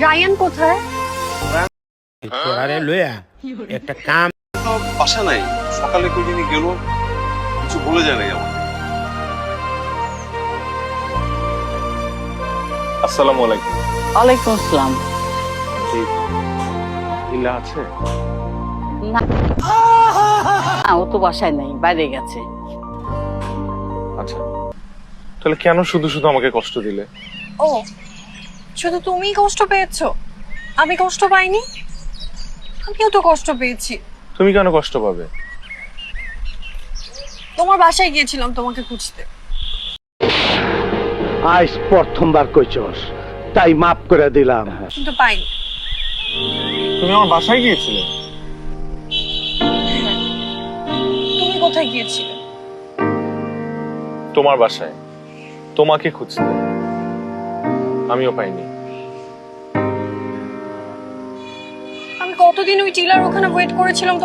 Ryan কোথায়? তোরারে লইয়া একটা কাম বাসা নাই, সকালে কই দিনই গেল, কিছু বলে যায় নাই আমাকে। আসসালামু আলাইকুম। ওয়ালাইকুম আসসালাম। ইল্লা আছে? না, ও তো বাসায় নেই, বাইরে গেছে। আচ্ছা, তাহলে কেন শুধু শুধু আমাকে কষ্ট দিলে? ও, শুধু তুমিই কষ্ট পেয়েছো, আমি কষ্ট পাইনি? আমিও তো কষ্ট পেয়েছি। তুমি কেন কষ্ট পাবে? তোমার বাসায় গিয়েছিলাম তোমাকে খুঁজতে। আজ প্রথমবার কইছস, তাই মাফ করে দিলাম। কিন্তু পাইনি। তুমি আমার বাসায় গিয়েছিলে? তুমি কোথায় গিয়েছিলে? তোমার বাসায়, তোমাকে খুঁজতে। আমিও পাইনি। আমি কতদিন ওই টিলার ওখানে ওয়েট করেছিলাম